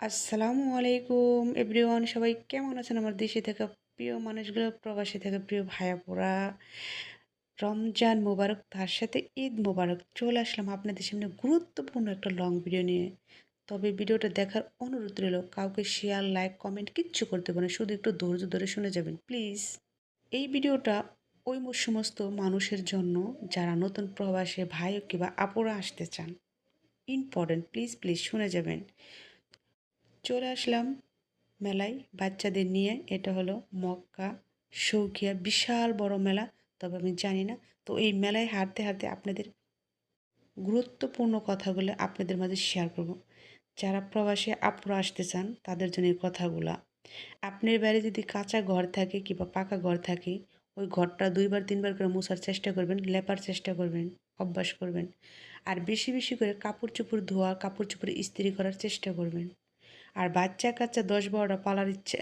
আসসালামু আলাইকুম এভরিওয়ান, সবাই কেমন আছেন? আমার দেশে থাকা প্রিয় মানুষগুলো, প্রবাসী থাকা প্রিয় ভাইয়াপুরা, রমজান মোবারক, তার সাথে ঈদ মোবারক। চলে আসলাম আপনাদের সামনে গুরুত্বপূর্ণ একটা লং ভিডিও নিয়ে। তবে ভিডিওটা দেখার অনুরোধ রইল, কাউকে শেয়ার, লাইক, কমেন্ট কিচ্ছু করতে পারেন, শুধু একটু ধৈর্য ধরে শুনে যাবেন প্লিজ। এই ভিডিওটা ওই সমস্ত মানুষের জন্য যারা নতুন প্রবাসে ভাই কিংবা আপুরা আসতে চান। ইম্পর্টেন্ট, প্লিজ প্লিজ শুনে যাবেন। চলে আসলাম মেলায় বাচ্চাদের নিয়ে। এটা হলো মক্কা শৌখিয়া, বিশাল বড় মেলা। তবে আমি জানি না, তো এই মেলায় হাঁটতে হাঁটতে আপনাদের গুরুত্বপূর্ণ কথাগুলো আপনাদের মাঝে শেয়ার করব। যারা প্রবাসে আপুরা আসতে চান তাদের জন্য এই কথাগুলা। আপনার বাড়ি যদি কাঁচা ঘর থাকে কিংবা পাকা ঘর থাকে, ওই ঘরটা 2 বার 3 বার করে মোছার চেষ্টা করবেন, লেপার চেষ্টা করবেন, অভ্যাস করবেন। আর বেশি বেশি করে কাপড় চোপড় ধোয়া, কাপড় চোপড় ইস্ত্রি করার চেষ্টা করবেন। আর বাচ্চা কাচ্চা 10-12টা পালার ইচ্ছে,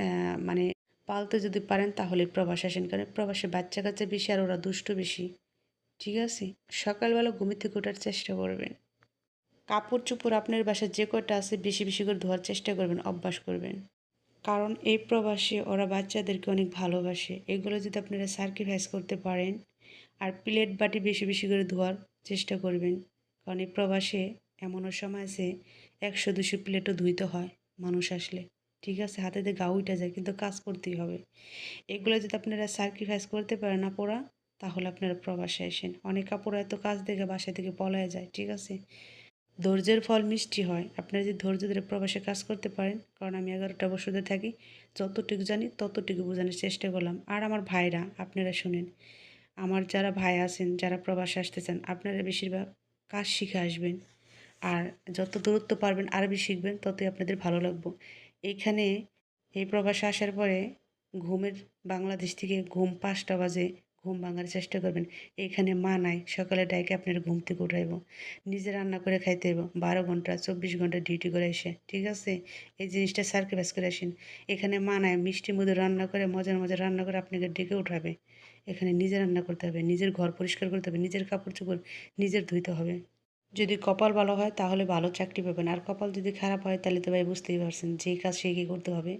মানে পালতে যদি পারেন তাহলে প্রবাস আসেন, কারণ প্রবাসে বাচ্চা কাচ্চা বেশি আর ওরা দুষ্ট বেশি। ঠিক আছে? সকালবেলা ঘুম থেকে ওঠার চেষ্টা করবেন। কাপড় চোপড় আপনার বাসায় যে কয়টা আছে বেশি বেশি করে ধোয়ার চেষ্টা করবেন, অভ্যাস করবেন। কারণ এই প্রবাসে ওরা বাচ্চাদেরকে অনেক ভালোবাসে। এগুলো যদি আপনারা স্যাক্রিফাইস করতে পারেন, আর প্লেট বাটি বেশি বেশি করে ধোয়ার চেষ্টা করবেন। কারণ এই প্রবাসে এমনও সময় আছে 100-200 প্লেটও ধুইতে হয় মানুষ আসলে। ঠিক আছে? হাতে দিয়ে গা উইঠা যায়, কিন্তু কাজ করতেই হবে। এগুলো যদি আপনারা স্যাক্রিফাইস করতে পারেন আপুরা, তাহলে আপনারা প্রবাসে আসেন। অনেক আপুরা এত কাজ দেখে বাসা থেকে পলায় যায়। ঠিক আছে? ধৈর্যের ফল মিষ্টি হয়। আপনারা যদি ধৈর্য ধরে প্রবাসে কাজ করতে পারেন, কারণ আমি 11টা বছর ধরে থাকি, যতটুকু জানি ততটুকু বোঝানোর চেষ্টা করলাম। আর আমার ভাইরা, আপনারা শুনেন, আমার যারা ভাই আছেন, যারা প্রবাসে আসতে চান, আপনারা বেশিরভাগ কাজ শিখে আসবেন। আর যত দূরত্ব পারবেন আরবি শিখবেন, ততই আপনাদের ভালো লাগবে। এইখানে এই প্রবাসে আসার পরে ঘুমের, বাংলাদেশ থেকে ঘুম 5টা বাজে, ঘুম ভাঙার চেষ্টা করবেন। এখানে মা নাই, সকালে ডাইকে আপনার ঘুম থেকে উঠাইব, নিজে রান্না করে খাইতে হইব, 12 ঘন্টা 24 ঘন্টা ডিউটি করে এসে। ঠিক আছে? এই জিনিসটা স্যাক্রিফাইস করে আসেন। এখানে মা নাই, মিষ্টি মধুর রান্না করে, মজার মজার রান্না করে আপনাকে ডেকে উঠাবে। এখানে নিজে রান্না করতে হবে, নিজের ঘর পরিষ্কার করতে হবে, নিজের কাপড় চোপড় নিজের ধুইতে হবে। যদি কপাল ভালো হয় তাহলে ভালো চাকরি পাবেন, আর কপাল যদি খারাপ হয় তাহলে তো ভাই বুঝতেই পারছেন, যেই কাজ সেই কি করতে হবে।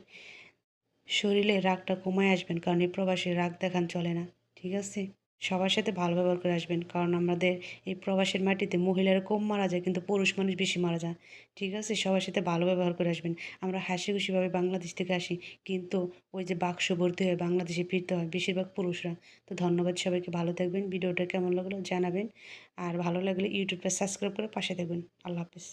শরীরে রাগটা কমায় আসবেন, কারণ এই প্রবাসী রাগ দেখান চলে না। ঠিক আছে? সবার সাথে ভালো ব্যবহার করে আসবেন, কারণ আমাদের এই প্রবাসের মাটিতে মহিলারা কম মারা যায়, কিন্তু পুরুষ মানুষ বেশি মারা যায়। ঠিক আছে? সবার সাথে ভালো ব্যবহার করে আসবেন। আমরা হাসি খুশিভাবে বাংলাদেশ থেকে আসি, কিন্তু ওই যে বাক্স ভর্তি হয়ে বাংলাদেশে ফিরতে হয় বেশিরভাগ পুরুষরা। তো ধন্যবাদ সবাইকে, ভালো থাকবেন। ভিডিওটা কেমন লাগলো জানাবেন। আর ভালো লাগলে ইউটিউবটা সাবস্ক্রাইব করে পাশে থাকবেন। আল্লাহ হাফেজ।